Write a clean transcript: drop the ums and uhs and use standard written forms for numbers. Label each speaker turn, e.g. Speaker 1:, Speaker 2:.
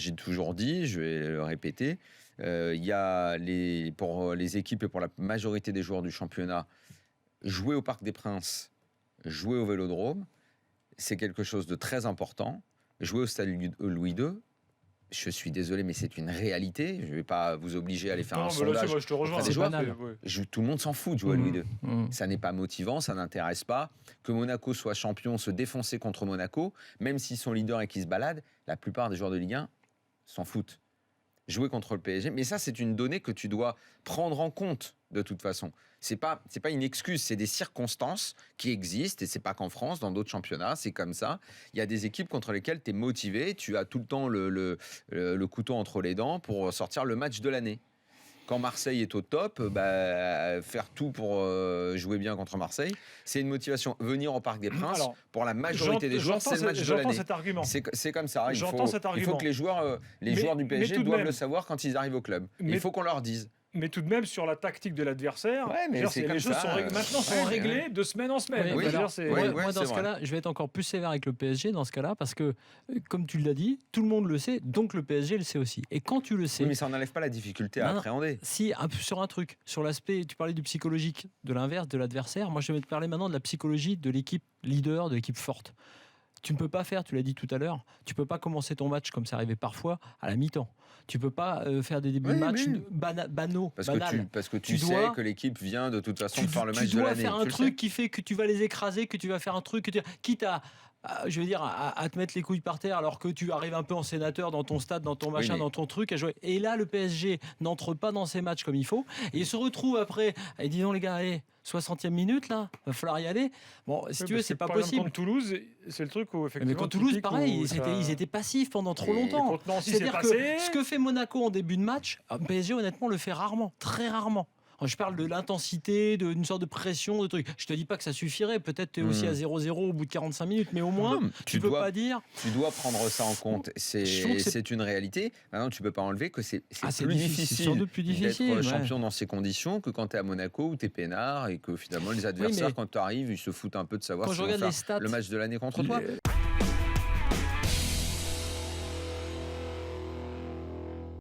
Speaker 1: j'ai toujours dit, je vais le répéter, il y a pour les équipes et pour la majorité des joueurs du championnat, jouer au Parc des Princes, jouer au Vélodrome, c'est quelque chose de très important. Jouer au stade Louis II, je suis désolé, mais c'est une réalité. Je ne vais pas vous obliger à aller faire un sondage.
Speaker 2: Moi, je te rejoins.
Speaker 1: Des joueurs.
Speaker 2: Ouais.
Speaker 1: Tout le monde s'en fout de jouer à Louis II. Ça n'est pas motivant, ça n'intéresse pas. Que Monaco soit champion, se défoncer contre Monaco, même s'ils sont leaders et qu'ils se baladent, la plupart des joueurs de Ligue 1 s'en foutent. Jouer contre le PSG, mais ça, c'est une donnée que tu dois prendre en compte de toute façon. C'est pas une excuse, c'est des circonstances qui existent, et c'est pas qu'en France, dans d'autres championnats, c'est comme ça. Il y a des équipes contre lesquelles tu es motivé, tu as tout le temps le couteau entre les dents pour sortir le match de l'année. Quand Marseille est au top, faire tout pour jouer bien contre Marseille, c'est une motivation. Venir au Parc des Princes, pour la majorité des joueurs, c'est le match de l'année.
Speaker 2: J'entends cet argument.
Speaker 1: C'est comme ça. Il faut que les joueurs du PSG doivent le savoir quand ils arrivent au club. Il faut qu'on leur dise.
Speaker 2: Mais tout de même, sur la tactique de l'adversaire,
Speaker 1: les choses
Speaker 2: sont réglées de semaine en semaine.
Speaker 3: Moi, dans ce cas-là, je vais être encore plus sévère avec le PSG dans ce cas-là, parce que, comme tu l'as dit, tout le monde le sait, donc le PSG le sait aussi. Et quand tu le sais...
Speaker 1: Oui, mais ça n'enlève pas la difficulté à appréhender.
Speaker 3: Si, sur un truc, sur l'aspect, tu parlais du psychologique, de l'inverse, de l'adversaire, moi je vais te parler maintenant de la psychologie de l'équipe leader, de l'équipe forte. Tu ne peux pas faire, tu l'as dit tout à l'heure, tu peux pas commencer ton match comme ça arrivait parfois à la mi-temps. Tu peux pas faire des débuts de match banaux.
Speaker 1: Parce que tu sais que l'équipe vient de toute façon de faire le match de l'année.
Speaker 3: Tu dois faire un truc qui fait que tu vas les écraser, que tu vas faire un truc, quitte à te mettre les couilles par terre alors que tu arrives un peu en sénateur dans ton stade, dans ton machin, dans ton truc à jouer. Et là, le PSG n'entre pas dans ses matchs comme il faut. Et il se retrouve après, et disons les gars, 60e minute, là, va falloir y aller. Bon, si tu veux, c'est pas possible.
Speaker 2: Contre Toulouse, c'est le truc où effectivement.
Speaker 3: Mais contre Toulouse, pareil, ils étaient passifs pendant trop longtemps. C'est-à-dire que ce que fait Monaco en début de match, PSG, honnêtement, le fait rarement, très rarement. Je parle de l'intensité, d'une sorte de pression, de trucs. Je te dis pas que ça suffirait. Peut-être tu es aussi à 0-0 au bout de 45 minutes, mais au moins, tu peux pas dire.
Speaker 1: Tu dois prendre ça en compte. C'est une réalité. Maintenant, tu peux pas enlever que c'est plus difficile d'être champion dans ces conditions que quand tu es à Monaco où tu es peinard et que finalement les adversaires, quand tu arrives, ils se foutent un peu de savoir si on va faire le match de l'année contre toi.